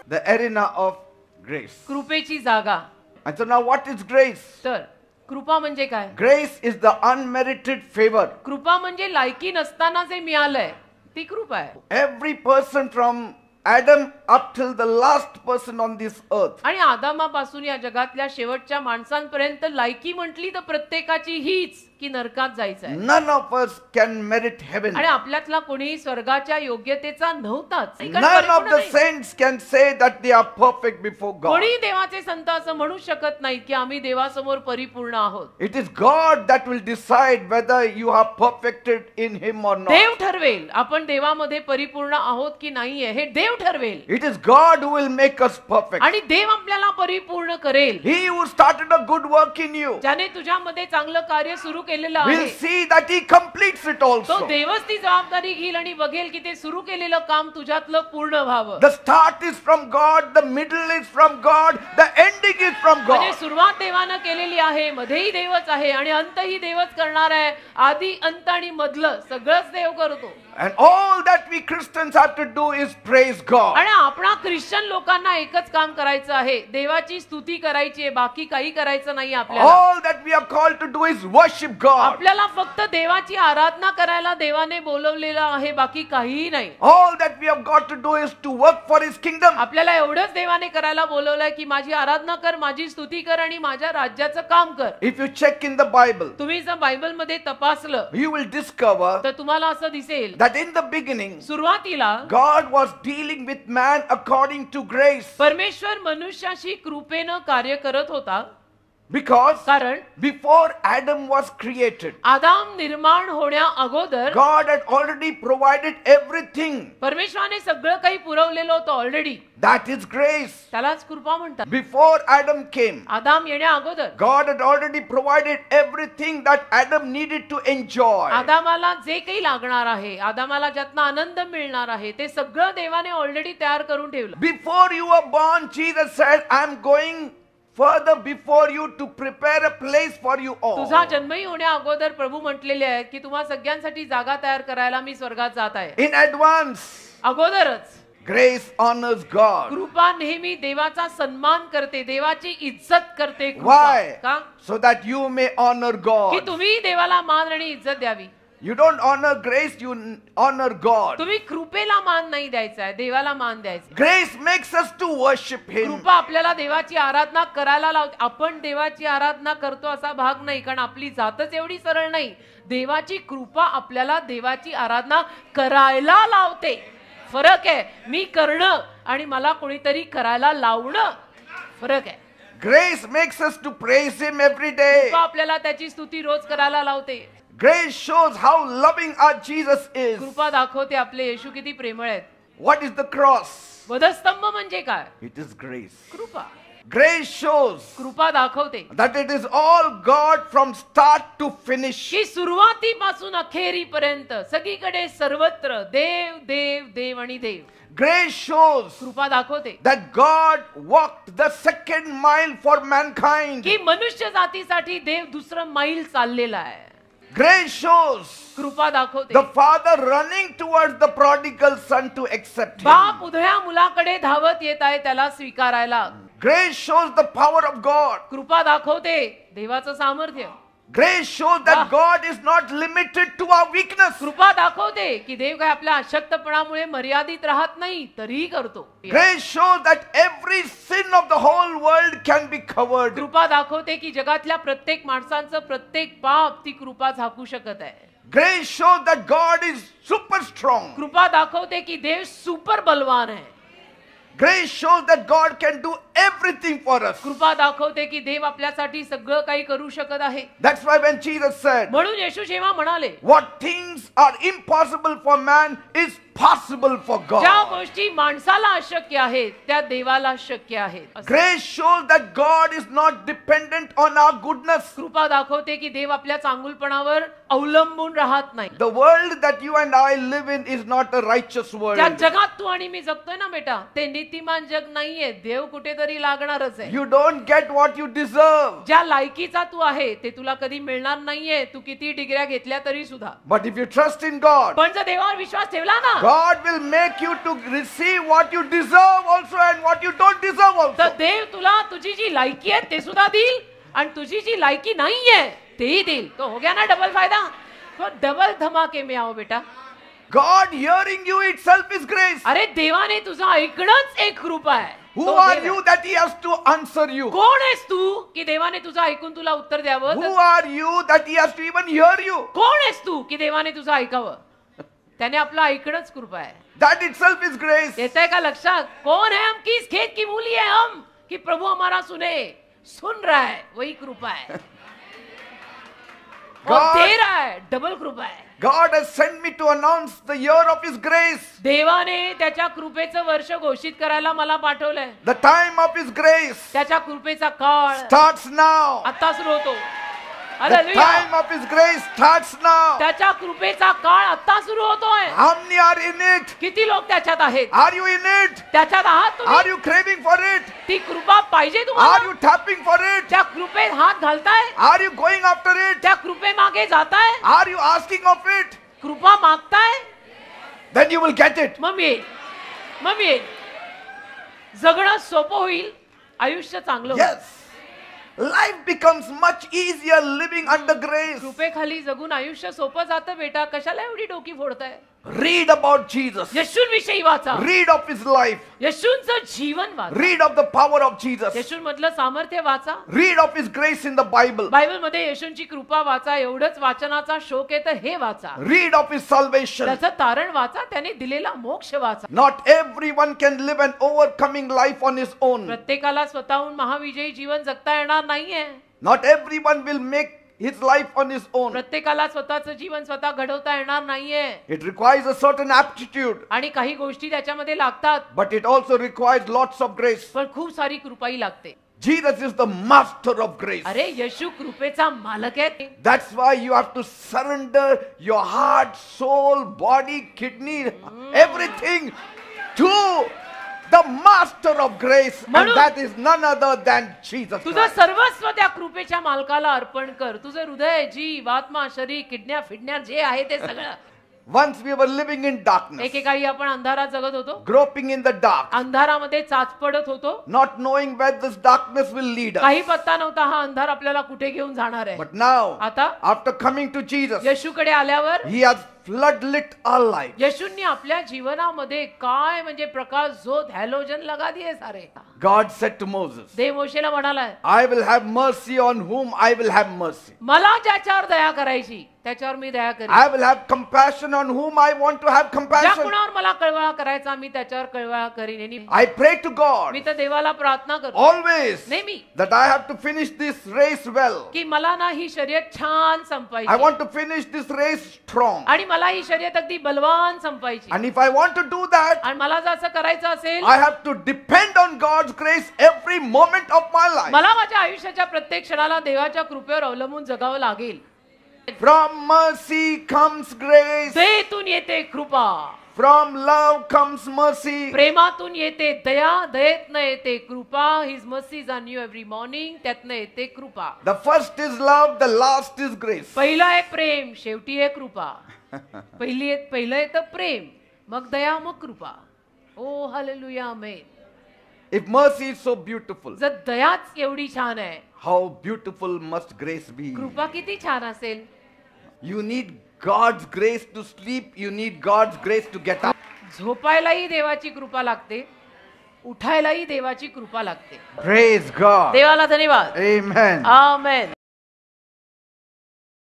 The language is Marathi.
The arena of grace. कृपेची जागा. And so now what is grace? तर कृपा म्हणजे काय? Grace is the unmerited favor. कृपा म्हणजे लायकी नसताना जे मिळालंय ती कृपा आहे. Every person from Adam up till the last person on this earth. आणि आदामापासून या जगातल्या शेवटच्या माणसांपर्यंत लायकी म्हटली तर प्रत्येकाची हीच की नरकात जायचं आहे. None of us can merit heaven. आणि आपल्यातला कोणीही स्वर्गाच्या योग्यतेचा नव्हताच. None of the saints can say that they are perfect before God. कोणी देवाचे संत असं म्हणू शकत नाही की आम्ही देवासमोर परिपूर्ण आहोत. It is God that will decide whether you are perfected in Him or not. देव ठरवेल आपण देवामध्ये परिपूर्ण आहोत की नाहीये हे देव ठरवेल. It is God who will make us perfect. आणि देव आपल्याला परिपूर्ण करेल. He who started a good work in you ज्याने तुझ्यामध्ये चांगलं कार्य सुरू केलेलं will आहे see that He completes it तो also. देवच ती जबाबदारी घेईल आणि बघेल की ते सुरू केलेलं काम तुझ्यातलं पूर्ण व्हावं. The start is from God, the middle is from God, the ending is from म्हणजे God. सुरुवात देवानं केलेली आहे, मध्येही देवच आहे आणि अंतही देवच करणार आहे. आधी अंत आणि मधलं सगळंच देव करतो. And all that we Christians have to do is praise God. आणि आपणा ख्रिश्चन लोकांना एकच काम करायचं आहे, देवाची स्तुती करायची आहे, बाकी काही करायचं नाही आपल्याला. All that we are called to do is worship God. आपल्याला फक्त देवाची आराधना करायला देवाने बोलवलेलं आहे, बाकी काहीही नाही. All that we have got to do is to work for His kingdom. आपल्याला एवढंच देवाने करायला बोलवलंय की माझी आराधना कर, माझी स्तुती कर आणि माझ्या राज्याचं काम कर. If you check in the Bible, तुम्ही जर बायबल मध्ये तपासलं you will discover तर तुम्हाला असं दिसेल that in the beginning, सुरुवातीला God was dealing with man according to grace. परमेश्वर मनुष्याशी कृपेनं कार्य करत होता. Because कारण before Adam was created, आदाम निर्माण होण्या अगोदर God had already provided everything. परमेश्वराने सगळं काही पुरवलेलं होतं ऑलरेडी. That is grace. त्यालाच कृपा म्हणतात. Before Adam came, आदाम येण्या अगोदर God had already provided everything that Adam needed to enjoy. आदामाला जे काही लागणार आहे, आदामाला ज्यातनं आनंद मिळणार आहे ते सगळं देवाने ऑलरेडी तयार करून ठेवलं. Before you were born, Jesus said, I'm going further before you to prepare a place for you all. तुझा जन्मही होण्या अगोदर प्रभू म्हटलेले आहेत की तुम्हा सगळ्यांसाठी जागा तयार करायला मी स्वर्गात जात आहे. In advance, अगोदरच grace honors God. कृपा नेहमी देवाचा सन्मान करते, देवाची इज्जत करते. Why? का? So that you may honor की God. तुम्ही देवाला मान आणि इज्जत द्यावी. You don't honor grace, you honor God. तुम्ही कृपेला मान नाही द्यायचा आहे, देवाला मान द्यायचा. Grace makes us to worship Him. कृपा आपल्याला देवाची आराधना करायला लावते. आपण देवाची आराधना करतो असा भाग नाही, कारण आपली जातच एवढी सरळ नाही. देवाची कृपा आपल्याला देवाची आराधना करायला लावते. फरक आहे मी करणं आणि मला कोणीतरी करायला लावणं, फरक आहे. Grace makes us to praise Him every day. कृपा आपल्याला त्याची स्तुती रोज करायला लावते. Grace shows how loving our Jesus is. कृपा दाखवते आपले येशू किती प्रेमळ आहेत. What is the cross? वधस्तंभ म्हणजे काय? It is grace. कृपा. Grace shows कृपा दाखवते that it is all God from start to finish. की सुरुवातीपासून अखेरीपर्यंत सगळीकडे सर्वत्र देव देव देव आणि देव. Grace shows कृपा दाखवते that God walked the second mile for mankind. की मनुष्य जातीसाठी देव दुसरं मैल चाललेला आहे. Grace shows कृपा दाखवते the father running towards the prodigal son to accept him. बाप उधळ्या मुलाकडे धावत येत आहे त्याला स्वीकारायला. Grace shows the power of God. कृपा दाखवते देवाचं सामर्थ्य. Grace shows that God is not limited to our weakness. कृपा दाखवते की देव काय आपल्या अशक्तपणामुळे मर्यादित राहत नाही, तरीही करतो. Grace shows that every sin of the whole world can be covered. कृपा दाखवते की जगातल्या प्रत्येक माणसांचं प्रत्येक पाप ती कृपा झाकू शकत आहे. Grace shows that God is super strong. कृपा दाखवते की देव सुपर बलवान आहे. Grace shows that God can do everything for us. कृपा दाखवते की देव आपल्यासाठी सगळं काही करू शकत आहे. That's why when Jesus said, म्हणून येशू जेव्हा म्हणाले what things are impossible for man is impossible for ज्या God. गोष्टी माणसाला अशक्य आहेत त्या देवाला शक्य आहेत. असं Grace shows that God is not dependent on our goodness. कृपा दाखवते की देव आपल्या चांगुलपणावर अवलंबून राहत नाही. The world that you and I live in is not a righteous ज्या world. जगात तू आणि मी जगतोय ना बेटा, ते नीतिमान जग नाहीये. देव कुठेतरी लागणारच आहे. You don't get what you deserve. ज्या लायकीचा तू आहे ते तुला कधी मिळणार नाहीये, तू किती डिग्र्या घेतल्या तरी सुद्धा. But if you trust in God, पण जर देवावर विश्वास ठेवला ना, God will make you to receive what you deserve also and what you don't deserve तर also. देव तुला तुझी जी लायकी आहे ते सुद्धा देईल आणि तुझी जी लायकी नाहीये तेही देईल. तो हो गया ना डबल फायदा. तो डबल धमाके में आओ बेटा. God hearing you itself is grace. अरे देवाने तुझं ऐकणंच एक कृपा आहे. Who तो are देव you आहे. that He has to answer you? कोण आहेस तू की देवाने तुझं ऐकून तुला उत्तर द्यावं? Who are you that He has to even hear you? कोण आहेस तू की देवाने तुझं ऐकावं? त्याने आपलं ऐकणंच कृपा आहे. That itself is grace. येतंय का लक्षात? कौन है हम, किस खेत की मूली है हम कि प्रभु हमारा सुन रहा है, वही कृपा है. और God- दे रहा है, डबल कृपा है. God has sent me to announce the year of His grace. देवाने त्याच्या कृपेचं वर्ष घोषित करायला मला पाठवलंय. The time of His grace त्याच्या कृपेचा काळ starts now. आता सुरू होतो. The hallelujah. time of His grace starts now. त्याच्या कृपेचा काळ आता सुरू होतोय. How many are in it? किती लोक त्याच्यात आहेत? Are you in it? त्याच्यात आहात Are तुम्ही? you craving for it? ती कृपा पाहिजे Are तुम्हाला? you tapping for it? त्या कृपेत हात घालताय? Are you going after it? त्या कृपे मागे जाताय? Are you asking of it? कृपा मागताय? Then you will get it. मग येईल. मग येईल. जगणं सोपं होईल. आयुष्य चांगलं होईल. Yes. Life becomes much easier living under grace. कृपेखाली जगून आयुष्य सोपं जातं बेटा. कशाला एवढी डोकी फोडताय? Read about Jesus. येशूंविषयी वाचा. Read of His life. येशूंचं जीवन वाचा. Read of the power of Jesus. येशूंमधलं सामर्थ्य वाचा. Read of His grace in the Bible. बायबलमध्ये येशूंची कृपा वाचा. एवढंच वाचनाचा शोक आहे तर हे वाचा. Read of His salvation. त्याचं तारण वाचा. त्याने दिलेला मोक्ष वाचा. Not everyone can live an overcoming life on his own. प्रत्येकाला स्वतःहून महाविजयी जीवन जगता येणार नाहीये. Not everyone will make his life on his own. प्रत्येकाला स्वतःचं जीवन स्वतः घडवता येणार नाहीये. It requires a certain aptitude, आणि काही गोष्टी त्याच्यामध्ये लागतात. but it also requires lots of grace. पण खूप सारी कृपाही लागते. Jesus is the master of grace. अरे येशू कृपेचा मालक आहे. That's why you have to surrender your heart, soul, body, kidney, everything to the master of grace, and म्हणून- that is none other than Jesus तुझं Christ. सर्वस्व त्या कृपेच्या मालकाला अर्पण कर. तुझं हृदय, जीव, आत्मा, शरीर, किडण्या फिडण्या जे आहे ते सगळं. Once we were living in darkness, एकेकाळी आपण अंधारात जगत होतो. groping in the dark, अंधारामध्ये चाचपडत होतो. not knowing where this darkness will lead us. काही पत्ता नव्हता हा अंधार आपल्याला कुठे घेऊन जाणार आहे. But now, आता after coming to Jesus, येशूकडे आल्यावर He has floodlit our life. येशूंनी आपल्या जीवनामध्ये काय म्हणजे प्रकाश झोत हॅलोजन लगा दिए सारे. God said to Moses, देव मोशेला म्हणाला, I will have mercy on whom I will have mercy. मला ज्याच्यावर दया करायची त्याच्यावर मी दया करेन. I will have compassion on whom I want to have ज्या compassion. कुणावर मला कळवळा करायचा मी त्याच्यावर कळवळा करीन. I pray to God मी तर देवाला प्रार्थना करतो always नेहमी that I have to finish this race well. की मला ना ही शर्यत छान I संपायची want to finish this race strong. आणि मला ही शर्यत अगदी बलवान संपायची. And if I want to do that, आणि मला जर असं करायचं असेल I have to depend on God's grace every moment of my life. मला माझ्या आयुष्याच्या प्रत्येक क्षणाला देवाच्या कृपेवर अवलंबून जगावं लागेल. From mercy comes grace. दयेतून येते कृपा. From love comes mercy. प्रेमातून येते दया. दयेतनं येते कृपा. His mercies are new every morning. त्यातनं येते कृपा. The first is love, the last is grace. पहिलं आहे प्रेम, शेवटी आहे कृपा. पहिलं येतं प्रेम, मग दया, मग कृपा. Oh hallelujah, amen. If mercy is so beautiful, जर दयाच एवढी छान आहे, how beautiful must grace be? कृपा किती छान असेल. You need God's grace to sleep. You need God's grace to get up. झोपायलाही देवाची कृपा लागते, उठायलाही देवाची कृपा लागते. Praise God. देवाला धन्यवाद. Amen. आमेन.